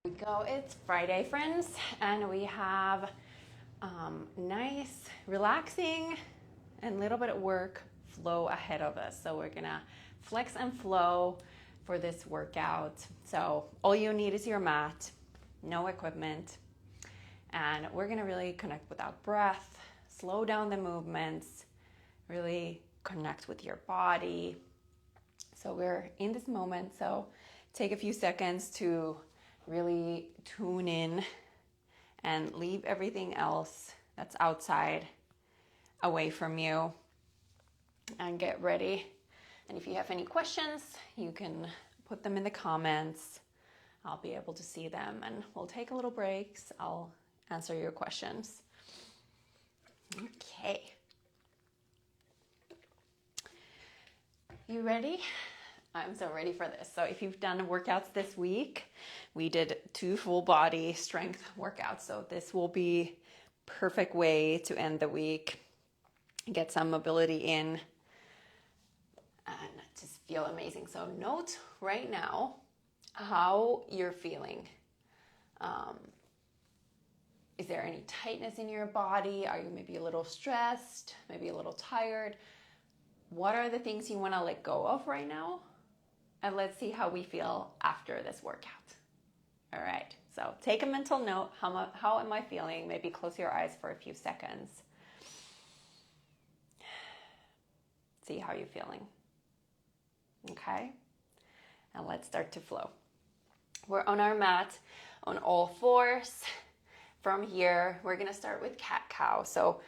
We go. It's Friday, friends, and we have nice, relaxing, and little bit of work flow ahead of us. So we're gonna flex and flow for this workout. So all you need is your mat, no equipment, and we're gonna really connect with our breath, slow down the movements, really connect with your body. So we're in this moment, so take a few seconds to really tune in and leave everything else that's outside away from you and get ready. And if you have any questions, you can put them in the comments. I'll be able to see them, and we'll take a little breaks. I'll answer your questions. Okay. You ready? I'm so ready for this. So if you've done workouts this week, we did 2 full body strength workouts. So this will be perfect way to end the week, get some mobility in, and just feel amazing. So note right now how you're feeling. Is there any tightness in your body? Are you maybe a little stressed, maybe a little tired? What are the things you want to let go of right now? And let's see how we feel after this workout. All right, so take a mental note. How am I feeling? Maybe close your eyes for a few seconds. See how you're feeling. Okay, and let's start to flow. We're on our mat on all fours. From here, we're gonna start with cat-cow. So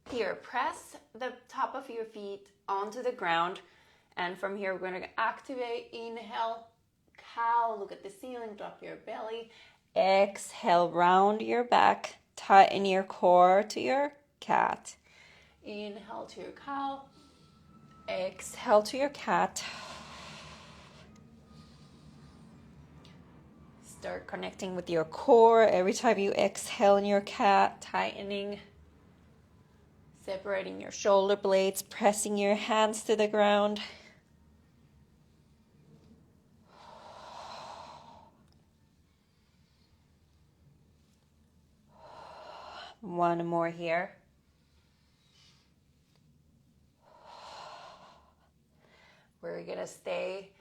here, press the top of your feet onto the ground. And from here, we're gonna activate. Inhale, cow, look at the ceiling, drop your belly. Exhale, round your back, tighten your core to your cat. Inhale to your cow. Exhale to your cat. Start connecting with your core every time you exhale in your cat, tightening. Separating your shoulder blades, pressing your hands to the ground. One more here. We're gonna stay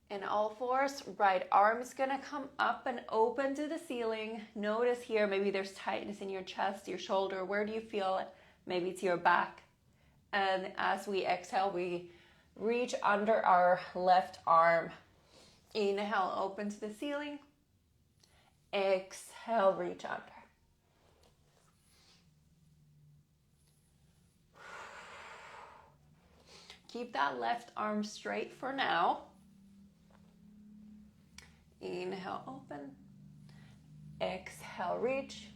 in all fours. Right arm is gonna come up and open to the ceiling. Notice here, maybe there's tightness in your chest, your shoulder. Where do you feel it? Maybe it's your back. And as we exhale, we reach under our left arm. Inhale, open to the ceiling. Exhale, reach under. Keep that left arm straight for now. Inhale, open. Exhale, reach.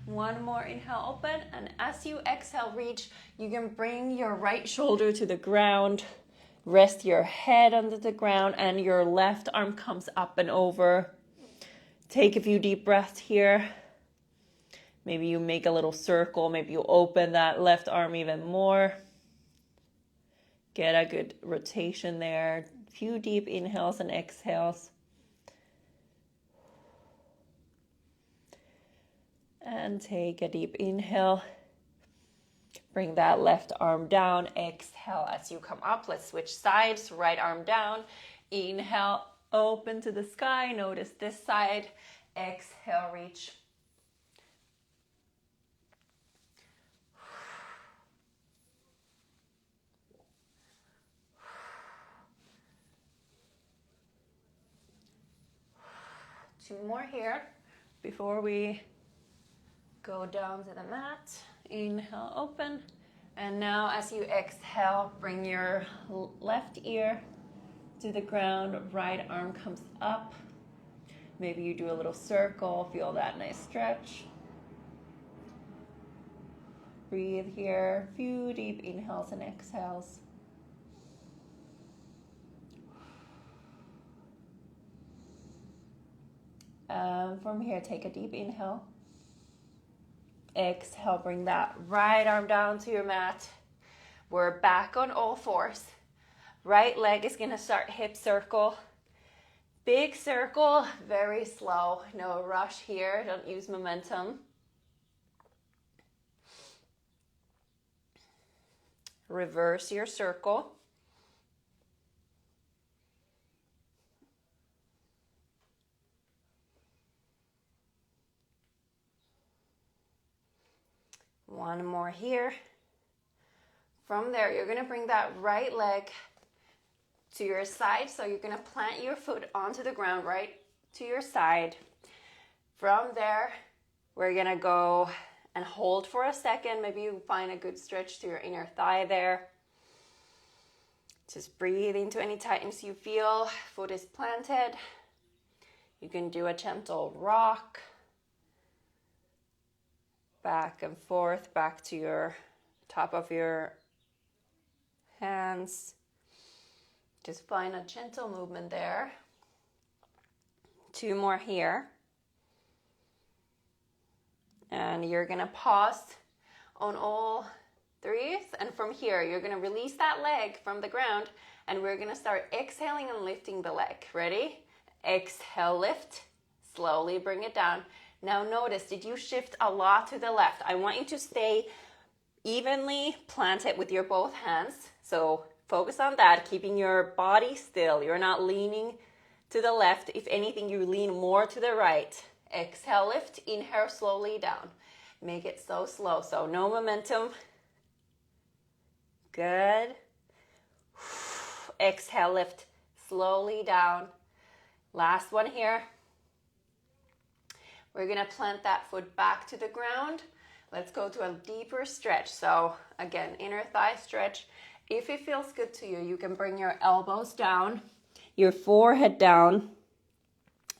One more inhale, open. And as you exhale, reach, you can bring your right shoulder to the ground. Rest your head under the ground, and your left arm comes up and over. Take a few deep breaths here. Maybe you make a little circle. Maybe you open that left arm even more. Get a good rotation there. A few deep inhales and exhales. And take a deep inhale. Bring that left arm down. Exhale as you come up. Let's switch sides. Right arm down. Inhale, open to the sky. Notice this side. Exhale, reach. Two more here before we go down to the mat. Inhale, open. And now as you exhale, bring your left ear to the ground. Right arm comes up. Maybe you do a little circle. Feel that nice stretch. Breathe here. Few deep inhales and exhales. From here, take a deep inhale. Exhale, bring that right arm down to your mat. We're back on all fours. Right leg is gonna start hip circle. Big circle, very slow. No rush here. Don't use momentum. Reverse your circle. One more here. From there, you're gonna bring that right leg to your side. So you're gonna plant your foot onto the ground right to your side. From there, we're gonna go and hold for a second. Maybe you find a good stretch to your inner thigh there. Just breathe into any tightness you feel. Foot is planted. You can do a gentle rock. Back and forth, back to your top of your hands. Just find a gentle movement there. 2 more here. And you're gonna pause on all 3s. And from here, you're gonna release that leg from the ground and we're gonna start exhaling and lifting the leg. Ready? Exhale, lift. Slowly bring it down. Now notice, did you shift a lot to the left? I want you to stay evenly planted with your both hands. So focus on that, keeping your body still. You're not leaning to the left. If anything, you lean more to the right. Exhale, lift, inhale slowly down. Make it so slow, so no momentum. Good. Exhale, lift slowly down. Last one here. We're gonna plant that foot back to the ground. Let's go to a deeper stretch. So again, inner thigh stretch. If it feels good to you, you can bring your elbows down, your forehead down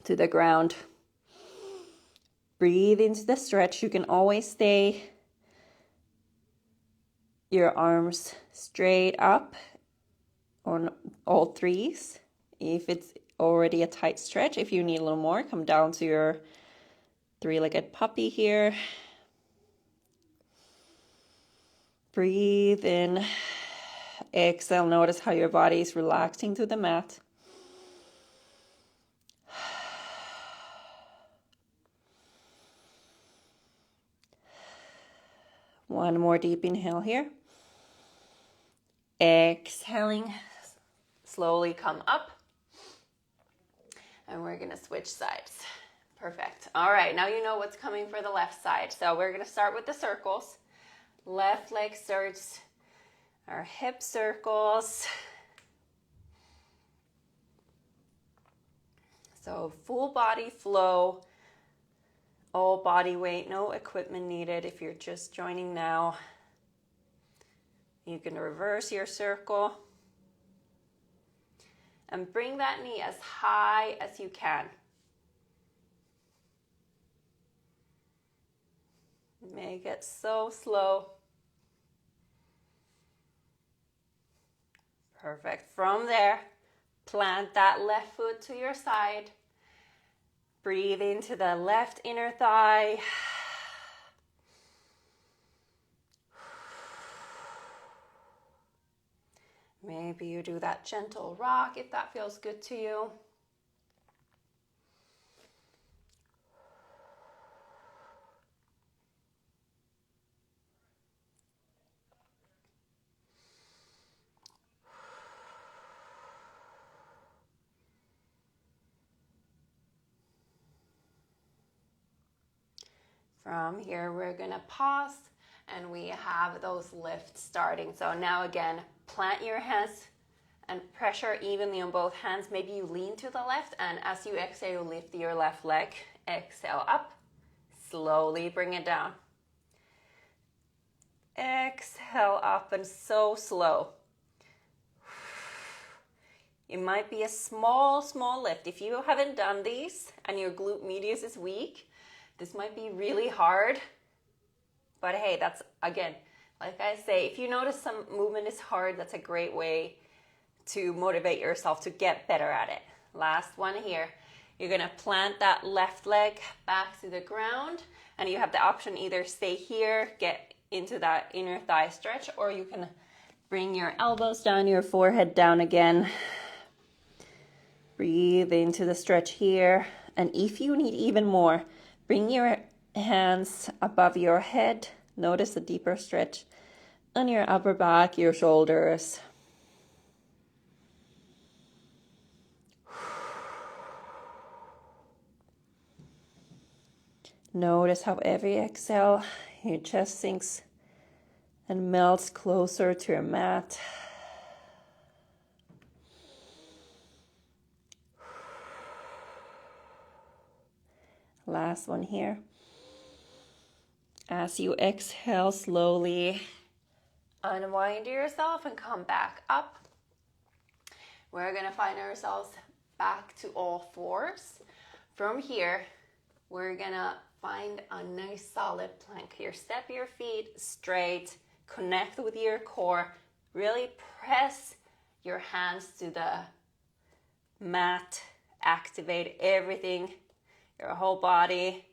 to the ground. Breathe into the stretch. You can always stay your arms straight up on all 3s. If it's already a tight stretch, if you need a little more, come down to your 3-legged puppy here. Breathe in. Exhale. Notice how your body is relaxing to the mat. One more deep inhale here. Exhaling. Slowly come up. And we're gonna switch sides. Perfect. All right, now you know what's coming for the left side. So we're gonna start with the circles. Left leg starts our hip circles. So full body flow, all body weight, no equipment needed. If you're just joining now, you can reverse your circle and bring that knee as high as you can. Make it so slow. Perfect. From there, plant that left foot to your side. Breathe into the left inner thigh. Maybe you do that gentle rock if that feels good to you. From here, we're gonna pause and we have those lifts starting. So now again, plant your hands and pressure evenly on both hands. Maybe you lean to the left, and as you exhale, you lift your left leg. Exhale up, slowly bring it down. Exhale up and so slow. It might be a small lift. If you haven't done these and your glute medius is weak, this might be really hard, but hey, that's, again, like I say, if you notice some movement is hard, that's a great way to motivate yourself to get better at it. Last one here. You're gonna plant that left leg back to the ground, and you have the option either stay here, get into that inner thigh stretch, or you can bring your elbows down, your forehead down again. Breathe into the stretch here. And if you need even more, bring your hands above your head. Notice a deeper stretch on your upper back, your shoulders. Notice how every exhale, your chest sinks and melts closer to your mat. Last one here. As you exhale, slowly unwind yourself and come back up. We're gonna find ourselves back to all fours. From here, we're gonna find a nice solid plank here. Step your feet straight, connect with your core, really press your hands to the mat, activate everything, your whole body.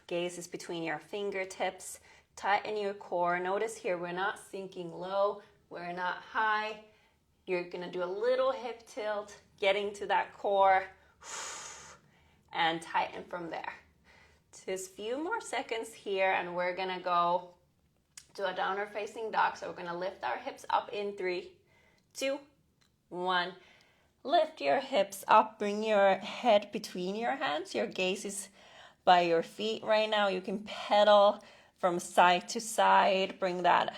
Gaze is between your fingertips, tighten your core. Notice here, we're not sinking low, we're not high. You're gonna do a little hip tilt, getting to that core, and tighten from there. Just a few more seconds here, and we're gonna go to a downward facing dog. So we're gonna lift our hips up in 3, 2, 1. Lift your hips up, bring your head between your hands. Your gaze is by your feet right now. You can pedal from side to side, bring that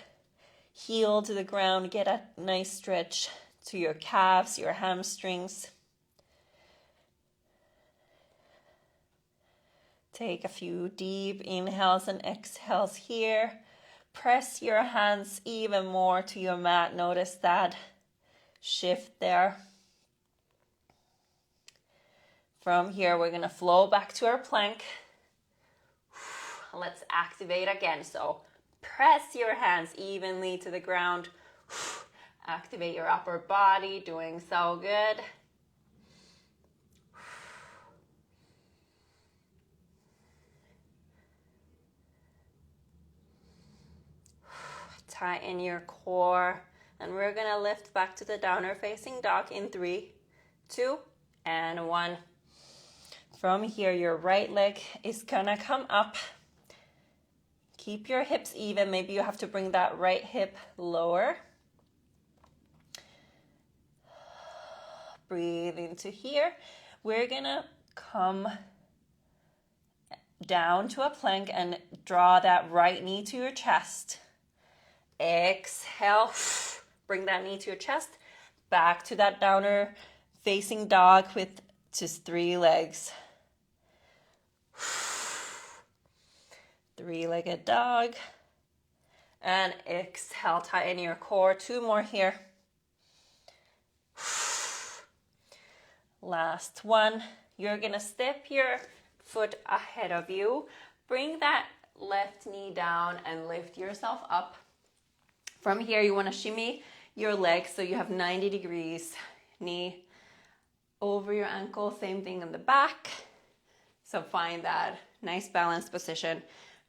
heel to the ground, get a nice stretch to your calves, your hamstrings. Take a few deep inhales and exhales here. Press your hands even more to your mat. Notice that shift there. From here, we're gonna flow back to our plank. Let's activate again. So press your hands evenly to the ground. Activate your upper body, doing so good. Tighten your core, and we're gonna lift back to the downward facing dog in 3, 2, and 1. From here, your right leg is gonna come up. Keep your hips even. Maybe you have to bring that right hip lower. Breathe into here. We're gonna come down to a plank and draw that right knee to your chest. Exhale, bring that knee to your chest. Back to that downward facing dog with just 3 legs. 3-legged dog. And exhale, tighten your core. 2 more here. Last one. You're gonna step your foot ahead of you. Bring that left knee down and lift yourself up. From here, you wanna shimmy your legs so you have 90 degrees. Knee over your ankle, same thing in the back. So find that nice balanced position.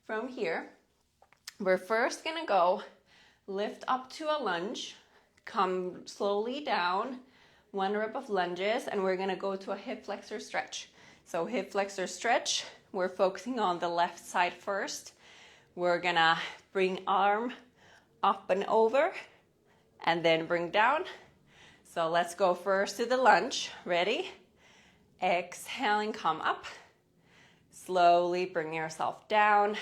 From here, we're first gonna go lift up to a lunge, come slowly down, 1 rep of lunges, and we're gonna go to a hip flexor stretch. So hip flexor stretch, we're focusing on the left side first. We're gonna bring arm up and over, and then bring down. So let's go first to the lunge. Ready? Exhaling, come up. Slowly bring yourself down.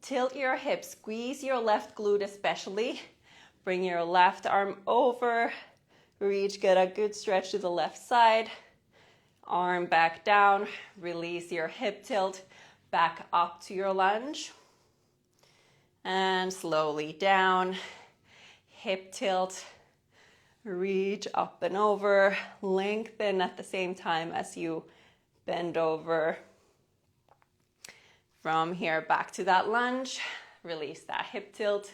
Tilt your hips, squeeze your left glute especially. Bring your left arm over. Reach, get a good stretch to the left side. Arm back down. Release your hip tilt. Back up to your lunge. And slowly down. Hip tilt. Reach up and over. Lengthen at the same time as you bend over. From here, back to that lunge. Release that hip tilt.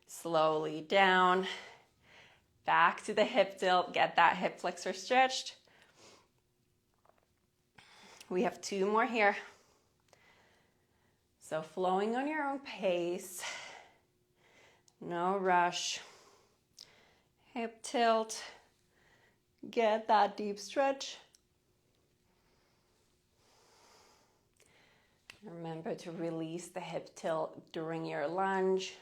Slowly down. Back to the hip tilt. Get that hip flexor stretched. We have 2 more here. So flowing on your own pace. No rush. Hip tilt. Get that deep stretch. Remember to release the hip tilt during your lunge.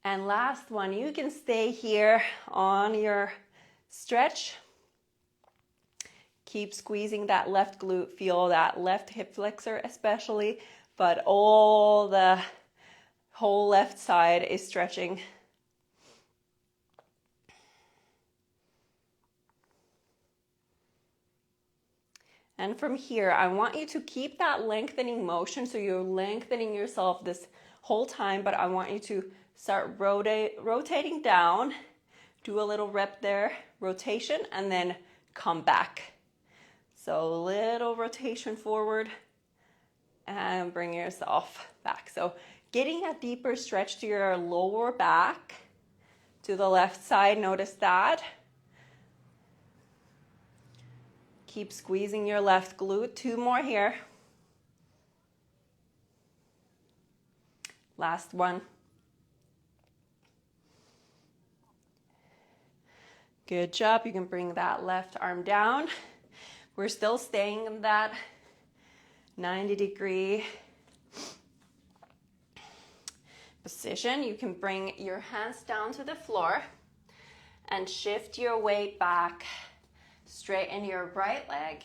And last one, you can stay here on your stretch. Keep squeezing that left glute, feel that left hip flexor especially, but all the whole left side is stretching. And from here, I want you to keep that lengthening motion, so you're lengthening yourself this whole time, but I want you to start rotating down, do a little rep there, rotation, and then come back. So a little rotation forward and bring yourself back. So getting a deeper stretch to your lower back, to the left side, notice that. Keep squeezing your left glute. 2 more here. Last one. Good job. You can bring that left arm down. We're still staying in that 90-degree position. You can bring your hands down to the floor and shift your weight back. Straighten your right leg.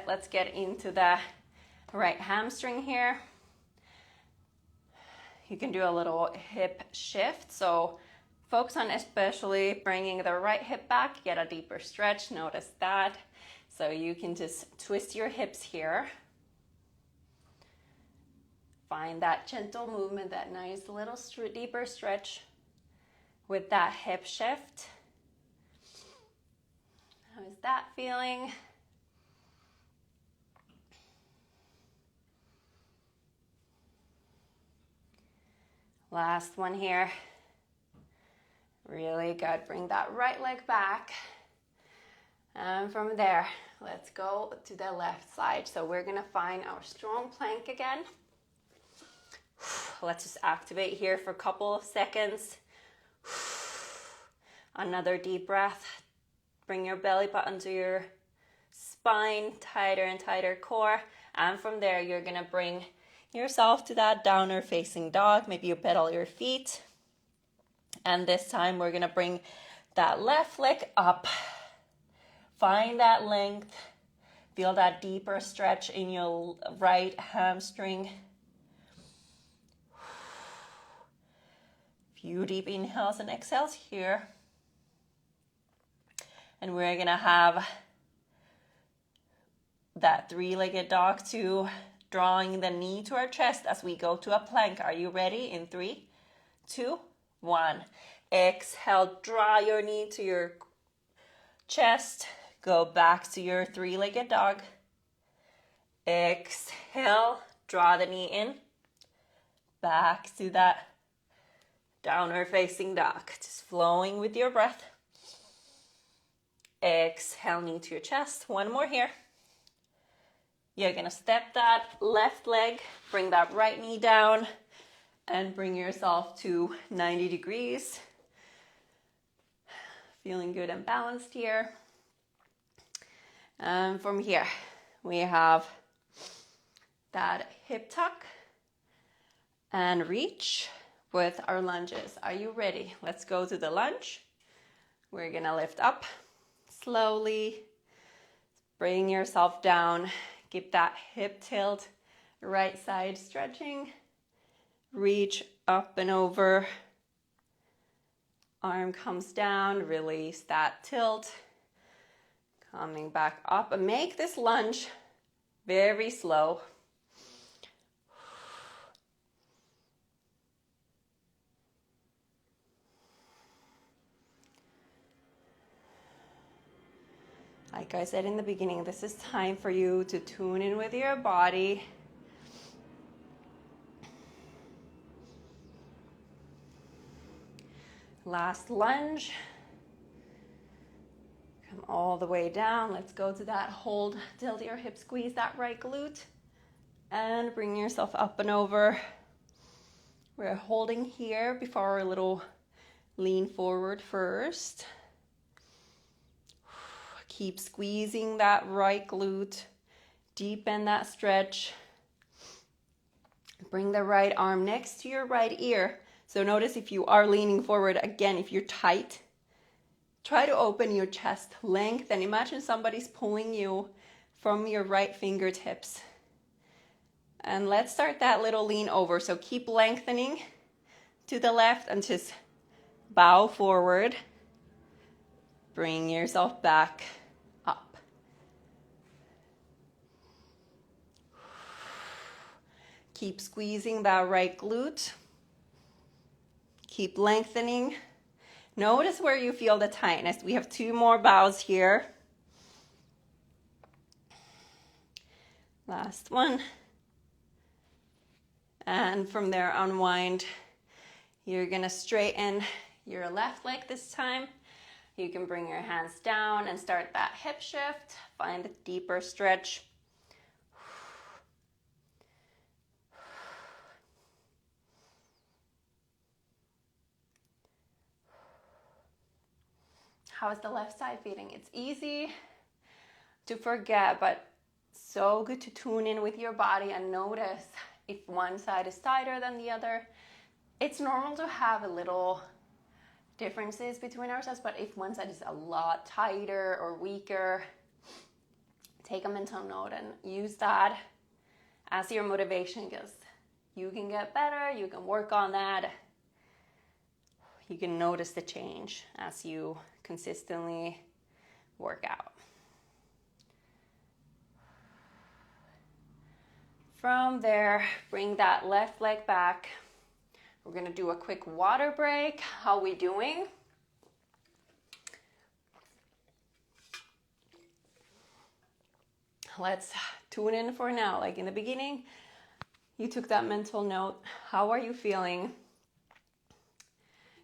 Let's get into the right hamstring here. You can do a little hip shift. So focus on especially bringing the right hip back. Get a deeper stretch. Notice that. So you can just twist your hips here. Find that gentle movement, that nice little deeper stretch with that hip shift. How is that feeling? Last one here. Really good. Bring that right leg back. And from there, let's go to the left side. So we're gonna find our strong plank again. Let's just activate here for a couple of seconds. Another deep breath. Bring your belly button to your spine, tighter and tighter core. And from there, you're gonna bring yourself to that downward facing dog. Maybe you pedal your feet. And this time we're gonna bring that left leg up. Find that length. Feel that deeper stretch in your right hamstring. Few deep inhales and exhales here. And we're gonna have that 3-legged dog to drawing the knee to our chest as we go to a plank. Are you ready? In 3, 2, 1. Exhale, draw your knee to your chest. Go back to your 3-legged dog. Exhale, draw the knee in. Back to that downward facing dog. Just flowing with your breath. Exhale, knee to your chest. One more here. You're gonna step that left leg, bring that right knee down, and bring yourself to 90 degrees. Feeling good and balanced here. And from here, we have that hip tuck and reach with our lunges. Are you ready? Let's go to the lunge. We're gonna lift up slowly. Bring yourself down. Keep that hip tilt, right side stretching. Reach up and over. Arm comes down, release that tilt. Coming back up, and make this lunge very slow. Like I said in the beginning, this is time for you to tune in with your body. Last lunge. Come all the way down. Let's go to that hold. Tilt your hip, squeeze that right glute. And bring yourself up and over. We're holding here before a little lean forward first. Keep squeezing that right glute. Deepen that stretch. Bring the right arm next to your right ear. So notice if you are leaning forward, again, if you're tight, try to open your chest length and imagine somebody's pulling you from your right fingertips. And let's start that little lean over. So keep lengthening to the left and just bow forward. Bring yourself back up. Keep squeezing that right glute. Keep lengthening. Notice where you feel the tightness. We have 2 more bows here. Last one. And from there, unwind. You're gonna straighten your left leg this time. You can bring your hands down and start that hip shift. Find a deeper stretch. How is the left side feeling? It's easy to forget, but so good to tune in with your body and notice if one side is tighter than the other. It's normal to have a little differences between ourselves, but if one side is a lot tighter or weaker, take a mental note and use that as your motivation, because you can get better, you can work on that. You can notice the change as you consistently work out. From there, bring that left leg back. We're gonna do a quick water break. How we doing? Let's tune in for now. Like in the beginning, you took that mental note. How are you feeling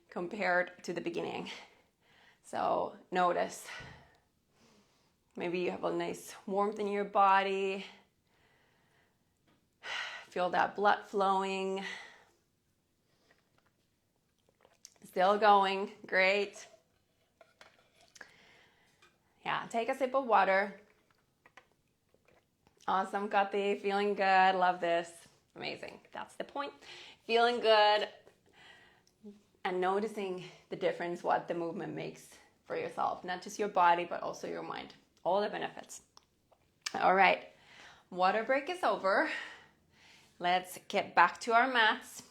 compared to the beginning? So notice, maybe you have a nice warmth in your body. Feel that blood flowing. Still going, great. Yeah, take a sip of water. Awesome, Kati, feeling good, love this. Amazing, that's the point. Feeling good and noticing the difference, what the movement makes for yourself, not just your body, but also your mind, all the benefits. All right, water break is over. Let's get back to our mats.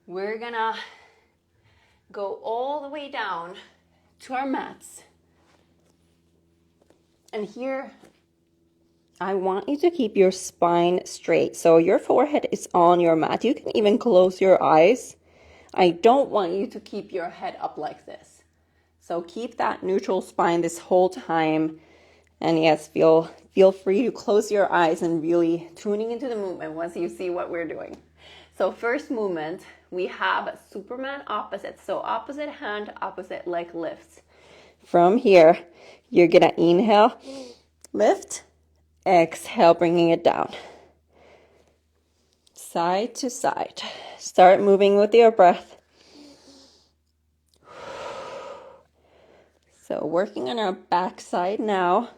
We're gonna go all the way down to our mats. And here, I want you to keep your spine straight. So your forehead is on your mat. You can even close your eyes. I don't want you to keep your head up like this. So keep that neutral spine this whole time. And yes, feel free to close your eyes and really tuning into the movement once you see what we're doing. So first movement, we have Superman opposite. So opposite hand, opposite leg lifts. From here, you're gonna inhale, lift, exhale, bringing it down. Side to side. Start moving with your breath. So working on our back side now,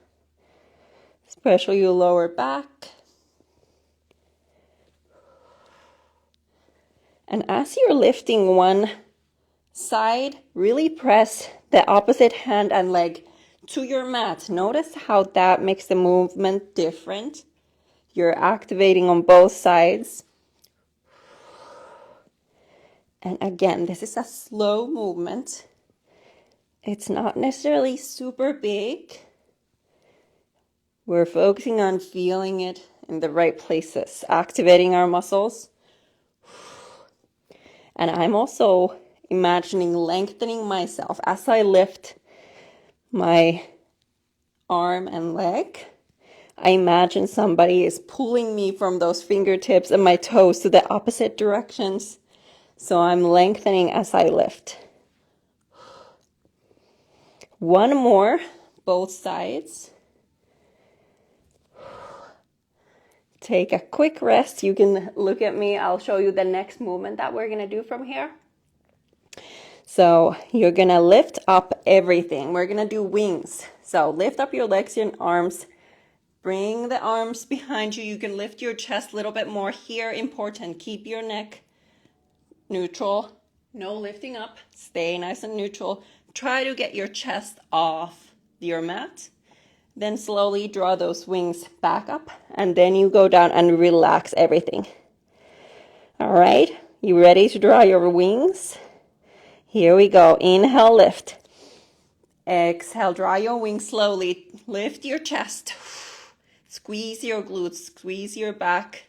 especially your lower back. And as you're lifting one side, really press the opposite hand and leg to your mat. Notice how that makes the movement different. You're activating on both sides. And again, this is a slow movement. It's not necessarily super big. We're focusing on feeling it in the right places, activating our muscles. And I'm also imagining lengthening myself as I lift my arm and leg. I imagine somebody is pulling me from those fingertips and my toes to the opposite directions. So I'm lengthening as I lift. One more, both sides. Take a quick rest. You can look at me. I'll show you the next movement that we're going to do from here. So you're gonna lift up everything. We're gonna do wings. So lift up your legs and arms. Bring the arms behind you. You can lift your chest a little bit more here. Important, keep your neck neutral. No lifting up. Stay nice and neutral. Try to get your chest off your mat. Then slowly draw those wings back up. And then you go down and relax everything. All right, you ready to draw your wings? Here we go. Inhale, lift. Exhale, draw your wings slowly. Lift your chest. Squeeze your glutes, squeeze your back.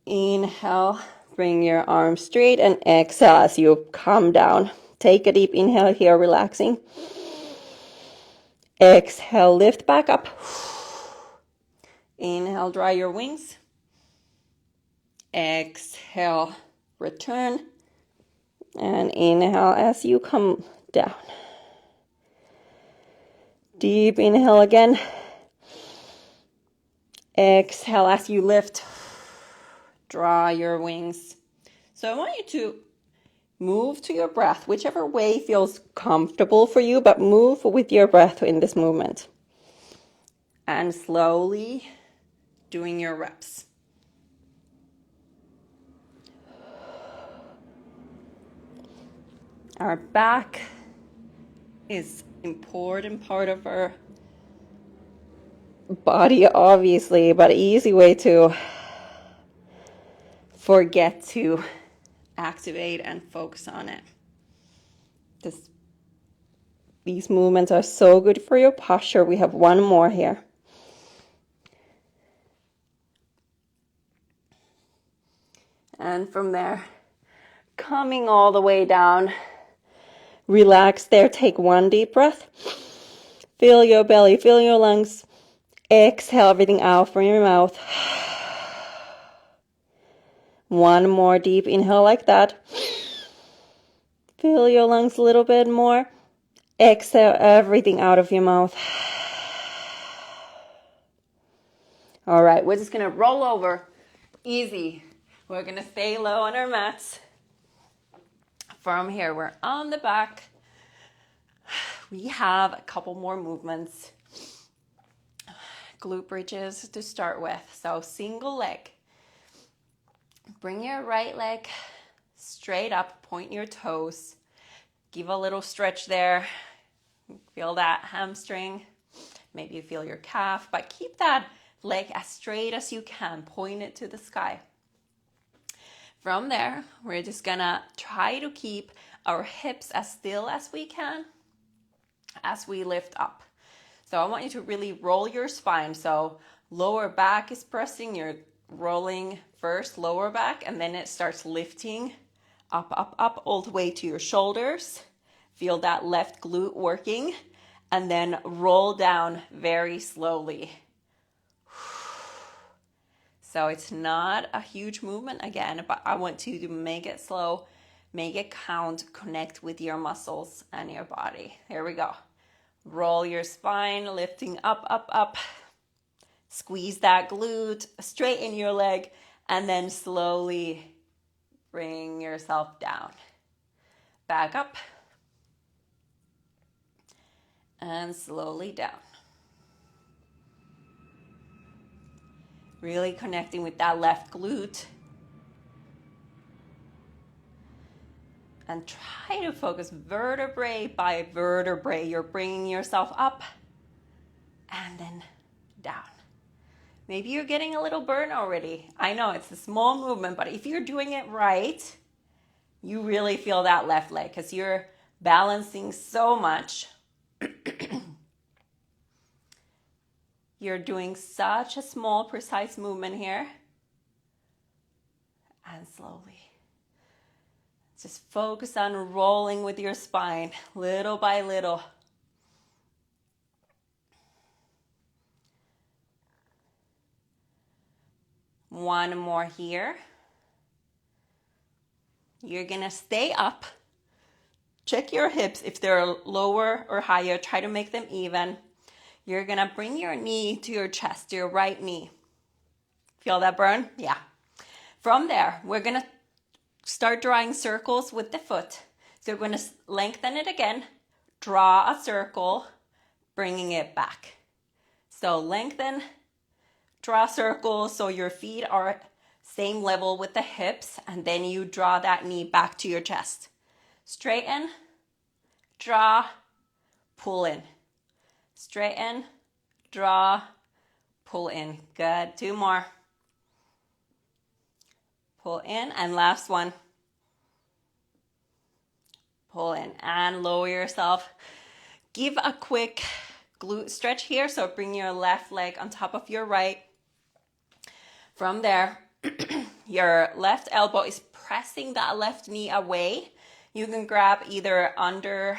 Inhale, bring your arms straight, and exhale as you come down. Take a deep inhale here, relaxing. Exhale, lift back up. Inhale, dry your wings. Exhale, return. And inhale as you come down. Deep inhale again. Exhale as you lift. Draw your wings. So I want you to move to your breath, whichever way feels comfortable for you, but move with your breath in this movement. And slowly doing your reps. Our back is an important part of our body, obviously, but an easy way to forget to activate and focus on it. These movements are so good for your posture. We have one more here. And from there, coming all the way down, relax there. Take one deep breath. Feel your belly, feel your lungs. Exhale everything out from your mouth. One more deep inhale like that. Fill your lungs a little bit more. Exhale everything out of your mouth. All right, we're just gonna roll over. Easy. We're gonna stay low on our mats. From here, we're on the back. We have a couple more movements. Glute bridges to start with. So single leg. Bring your right leg straight up, point your toes. Give a little stretch there. Feel that hamstring. Maybe you feel your calf, but keep that leg as straight as you can. Point it to the sky. From there, we're just gonna try to keep our hips as still as we can as we lift up. So I want you to really roll your spine. So lower back is pressing, you're rolling first lower back, and then it starts lifting up, up, up, all the way to your shoulders. Feel that left glute working, and then roll down very slowly. So it's not a huge movement again, but I want you to make it slow, make it count, connect with your muscles and your body. Here we go. Roll your spine, lifting up, up, up. Squeeze that glute, straighten your leg, and then slowly bring yourself down. Back up. And slowly down. Really connecting with that left glute. And try to focus vertebrae by vertebrae. You're bringing yourself up and then down. Maybe you're getting a little burn already. I know it's a small movement, but if you're doing it right, you really feel that left leg because you're balancing so much. You're doing such a small, precise movement here. And slowly. Just focus on rolling with your spine, little by little. One more here. You're gonna stay up. Check your hips. If they're lower or higher, try to make them even. You're gonna bring your knee to your chest, your right knee. Feel that burn? Yeah. From there, we're gonna start drawing circles with the foot. So you're going to lengthen it again, draw a circle, bringing it back. So lengthen, draw a circle so your feet are same level with the hips, and then you draw that knee back to your chest. Straighten, draw, pull in. Straighten, draw, pull in. Good. 2 more. Pull in, and last one. Pull in and lower yourself. Give a quick glute stretch here. So bring your left leg on top of your right. From there, your left elbow is pressing that left knee away. You can grab either under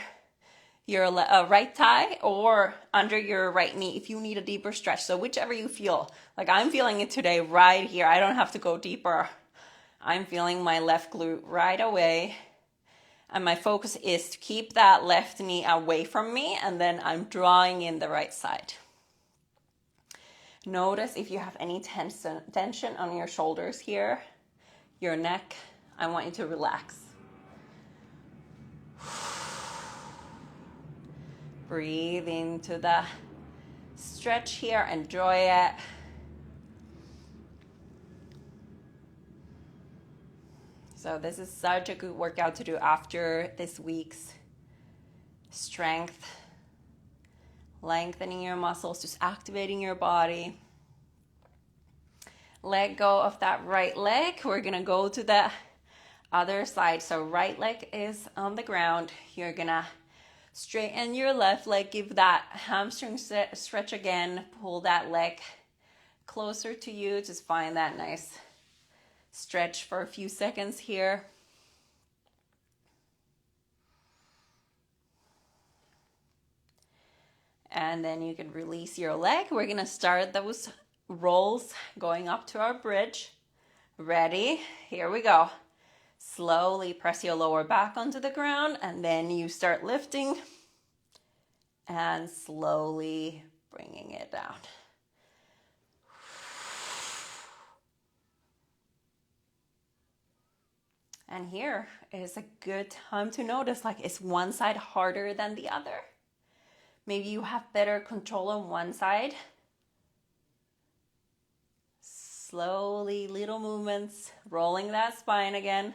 your right thigh or under your right knee if you need a deeper stretch. So whichever you feel. Like I'm feeling it today right here. I don't have to go deeper. I'm feeling my left glute right away. And my focus is to keep that left knee away from me, and then I'm drawing in the right side. Notice if you have any tension on your shoulders here, your neck. I want you to relax. Breathe into the stretch here, enjoy it. So this is such a good workout to do after this week's strength. Lengthening your muscles, just activating your body. Let go of that right leg. We're gonna go to the other side. So right leg is on the ground. You're gonna straighten your left leg, give that hamstring stretch again. Pull that leg closer to you. Just find that nice stretch for a few seconds here. And then you can release your leg. We're gonna start those rolls going up to our bridge. Ready? Here we go. Slowly press your lower back onto the ground, and then you start lifting and slowly bringing it down. And here is a good time to notice, like, is one side harder than the other? Maybe you have better control on one side. Slowly, little movements, rolling that spine again.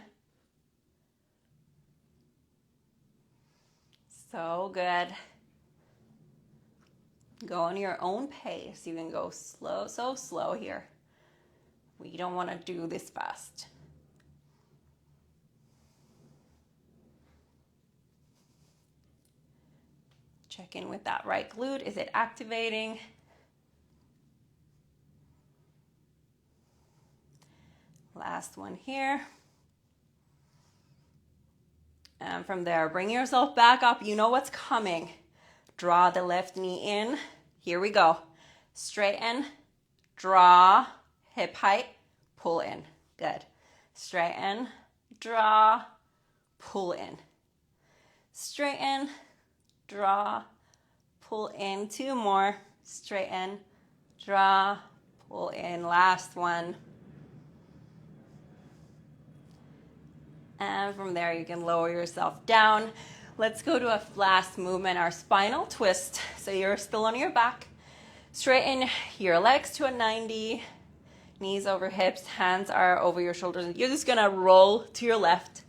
So good. Go on your own pace. You can go slow, so slow here. We don't want to do this fast. Check in with that right glute. Is it activating? Last one here. And from there, bring yourself back up. You know what's coming. Draw the left knee in. Here we go. Straighten, draw, hip height, pull in. Good. Straighten, draw, pull in. Straighten, draw, pull in. 2 more. Straighten, draw, pull in. Last one. And from there, you can lower yourself down. Let's go to a last movement, our spinal twist. So you're still on your back. Straighten your legs to a 90. Knees over hips, hands are over your shoulders. You're just gonna roll to your left.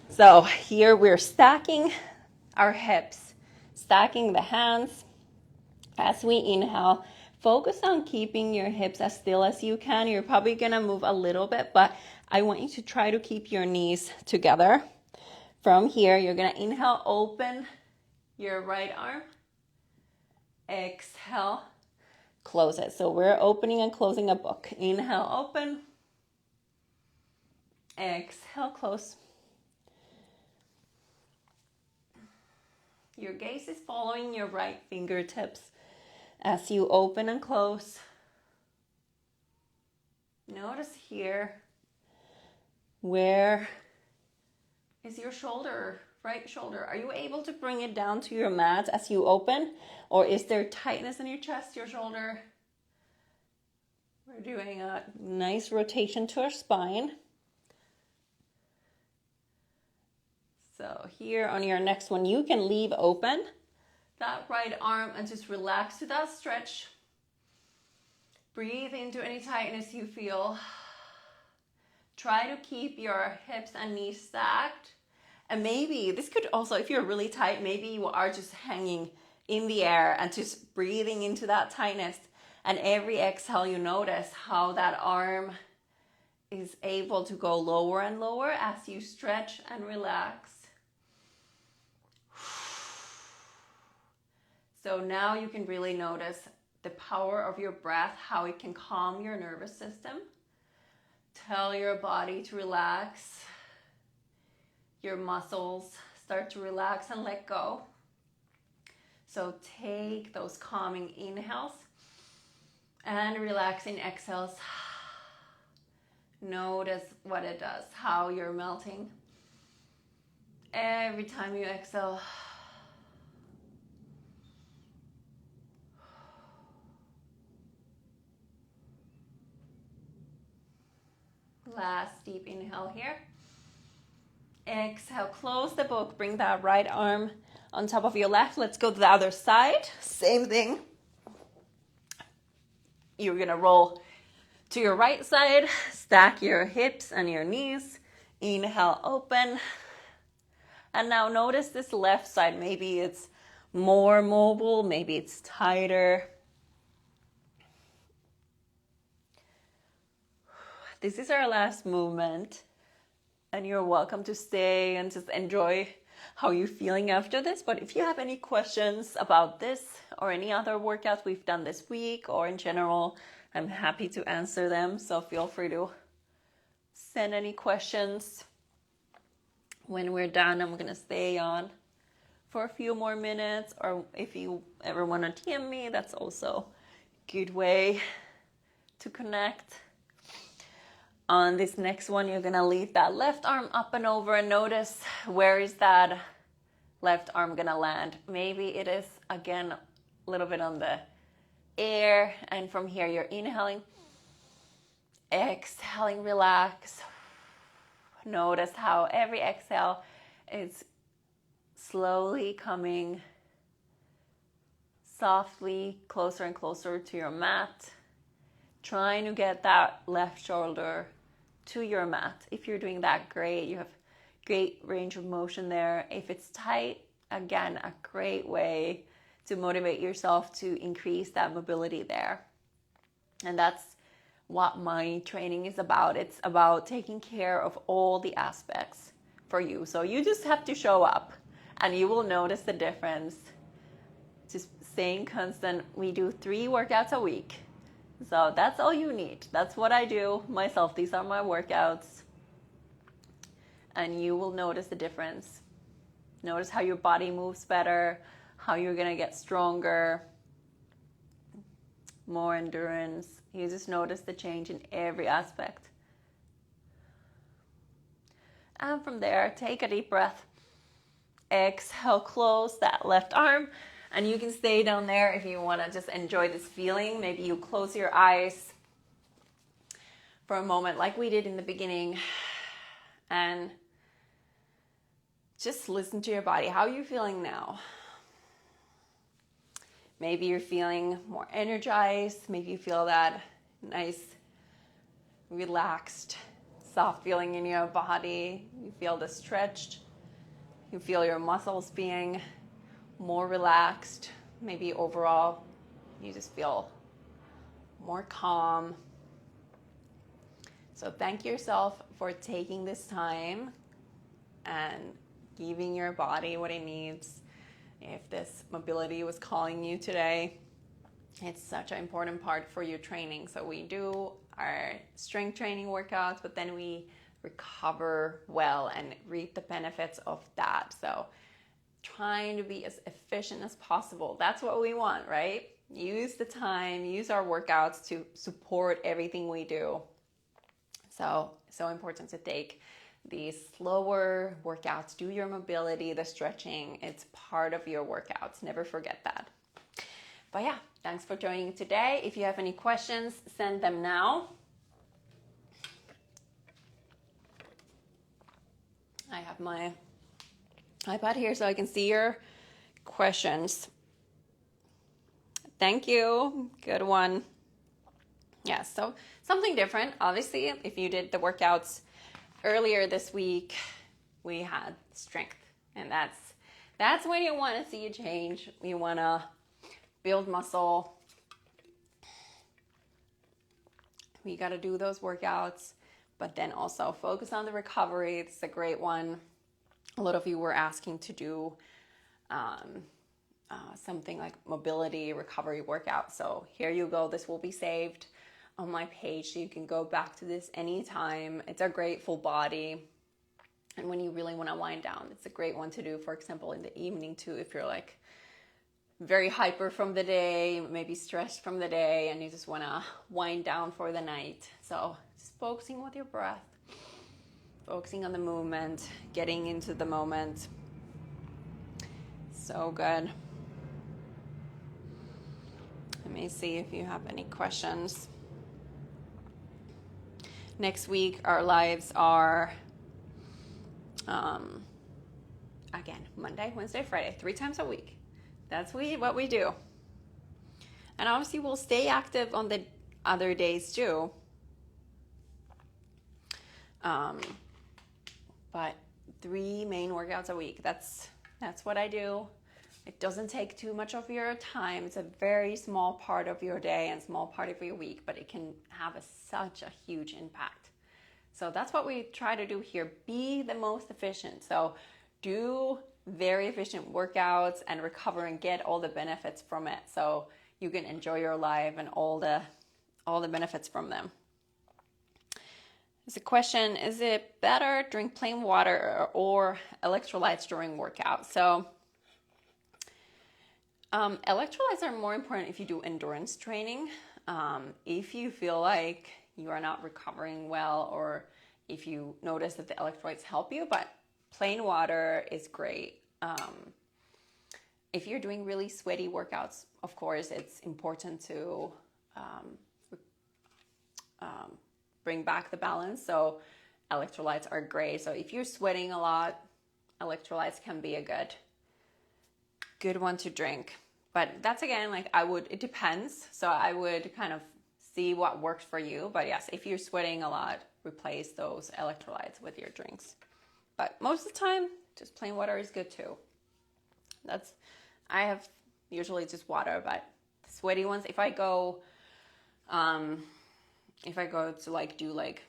So here we're stacking our hips, stacking the hands. As we inhale, focus on keeping your hips as still as you can. You're probably gonna move a little bit, but I want you to try to keep your knees together. From here, you're gonna inhale, open your right arm. Exhale, close it. So we're opening and closing a book. Inhale, open. Exhale, close. Your gaze is following your right fingertips as you open and close. Notice here, where is your shoulder, right shoulder? Are you able to bring it down to your mat as you open? Or is there tightness in your chest, your shoulder? We're doing a nice rotation to our spine. So here on your next one, you can leave open that right arm and just relax to that stretch. Breathe into any tightness you feel. Try to keep your hips and knees stacked. And maybe this could also, if you're really tight, maybe you are just hanging in the air and just breathing into that tightness. And every exhale, you notice how that arm is able to go lower and lower as you stretch and relax. So now you can really notice the power of your breath, how it can calm your nervous system. Tell your body to relax. Your muscles start to relax and let go. So take those calming inhales and relaxing exhales. Notice what it does, how you're melting. Every time you exhale, last deep inhale here. Exhale, close the book. Bring that right arm on top of your left. Let's go to the other side. Same thing. You're gonna roll to your right side. Stack your hips and your knees. Inhale, open. And now notice this left side. Maybe it's more mobile. Maybe it's tighter. This is our last movement, and you're welcome to stay and just enjoy how you're feeling after this. But if you have any questions about this or any other workouts we've done this week or in general, I'm happy to answer them. So feel free to send any questions. When we're done, I'm gonna stay on for a few more minutes, or if you ever want to DM me, that's also a good way to connect. On this next one, you're gonna leave that left arm up and over and notice where is that left arm gonna land. Maybe it is, again, a little bit on the air, and from here you're inhaling, exhaling, relax. Notice how every exhale is slowly coming softly closer and closer to your mat, trying to get that left shoulder to your mat. If you're doing that, great. You have great range of motion there. If it's tight, again, a great way to motivate yourself to increase that mobility there. And that's what my training is about. It's about taking care of all the aspects for you. So you just have to show up and you will notice the difference. Just staying constant. We do 3 workouts a week. So that's all you need. That's what I do myself. These are my workouts. And you will notice the difference. Notice how your body moves better, how you're going to get stronger, more endurance. You just notice the change in every aspect. And from there, take a deep breath. Exhale, close that left arm. And you can stay down there if you want to just enjoy this feeling. Maybe you close your eyes for a moment like we did in the beginning. And just listen to your body. How are you feeling now? Maybe you're feeling more energized. Maybe you feel that nice, relaxed, soft feeling in your body. You feel the stretched. You feel your muscles being more relaxed. Maybe overall, you just feel more calm. So thank yourself for taking this time and giving your body what it needs. If this mobility was calling you today, it's such an important part for your training. So we do our strength training workouts, but then we recover well and reap the benefits of that. So trying to be as efficient as possible. That's what we want, right? Use the time, use our workouts to support everything we do. So important to take these slower workouts, do your mobility, the stretching. It's part of your workouts. Never forget that. But yeah, thanks for joining today. If you have any questions, send them now. I have my iPad here so I can see your questions. Thank you. Good one. Yeah, so something different. Obviously, if you did the workouts earlier this week, we had strength. And that's when you want to see a change. You want to build muscle. We got to do those workouts, but then also focus on the recovery. It's a great one. A lot of you were asking to do something like mobility recovery workout. So here you go. This will be saved on my page, so you can go back to this anytime. It's a great full body. And when you really want to wind down, it's a great one to do, for example, in the evening too, if you're like very hyper from the day, maybe stressed from the day, and you just want to wind down for the night. So just focusing with your breath, focusing on the movement, getting into the moment. So good. Let me see if you have any questions. Next week, our lives are, again, Monday, Wednesday, Friday, 3 times a week. That's what we do. And obviously, we'll stay active on the other days too. But 3 main workouts a week. That's what I do. It doesn't take too much of your time. It's a very small part of your day and small part of your week, but it can have such a huge impact. So that's what we try to do here. Be the most efficient. So do very efficient workouts and recover and get all the benefits from it. So you can enjoy your life and all the benefits from them. There's a question, is it better drink plain water or electrolytes during workout? So electrolytes are more important if you do endurance training. If you feel like you are not recovering well, or if you notice that the electrolytes help you, but plain water is great. If you're doing really sweaty workouts, of course, it's important to bring back the balance. So electrolytes are great. So if you're sweating a lot, electrolytes can be a good one to drink. But that's, again, like it depends. So I would kind of see what works for you. But yes, if you're sweating a lot, replace those electrolytes with your drinks. But most of the time, just plain water is good too. I have usually just water, but the sweaty ones, if I go to like do like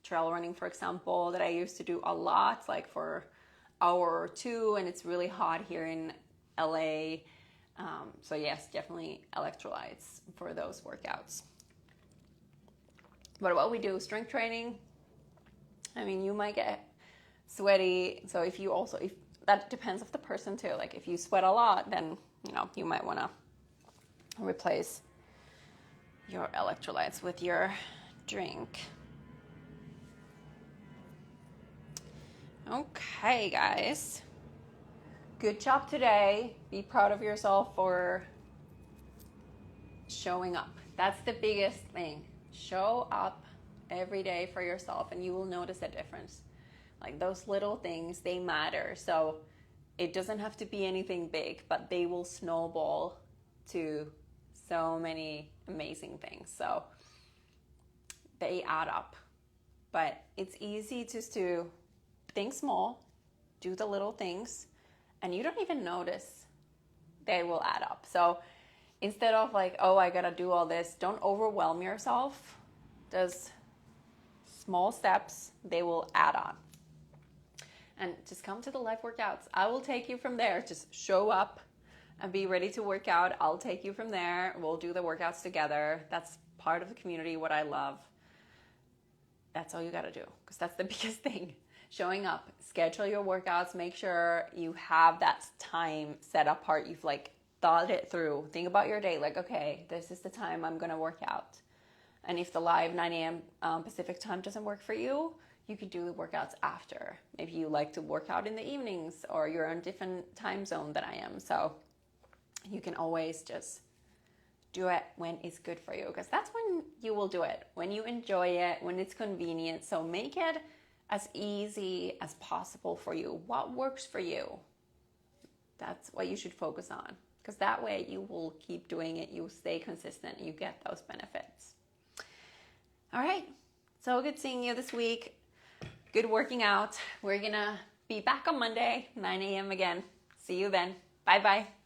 trail running, for example, that I used to do a lot, like for hour or 2, and it's really hot here in LA. So yes, definitely electrolytes for those workouts. But what we do, strength training, I mean, you might get sweaty. So if that depends on the person too. Like if you sweat a lot, then, you might want to replace your electrolytes with your drink. Okay, guys. Good job today. Be proud of yourself for showing up. That's the biggest thing. Show up every day for yourself, and you will notice a difference. Like those little things, they matter. So it doesn't have to be anything big, but they will snowball to so many amazing things. So they add up. But it's easy just to think small, do the little things, and you don't even notice they will add up. So instead of like, oh, I gotta do all this, don't overwhelm yourself. Those small steps, they will add on. And just come to the live workouts. I will take you from there. Just show up and be ready to work out. I'll take you from there. We'll do the workouts together. That's part of the community, what I love. That's all you gotta do, because that's the biggest thing. Showing up, schedule your workouts, make sure you have that time set apart. You've like thought it through. Think about your day, like, okay, this is the time I'm gonna work out. And if the live 9 a.m. Pacific time doesn't work for you, you could do the workouts after. Maybe you like to work out in the evenings, or you're in a different time zone than I am. So you can always just do it when it's good for you, because that's when you will do it, when you enjoy it, when it's convenient. So make it as easy as possible for you. What works for you? That's what you should focus on, because that way you will keep doing it, you stay consistent, and you get those benefits. All right, so good seeing you this week. Good working out. We're gonna be back on Monday, 9 a.m. again. See you then. Bye-bye.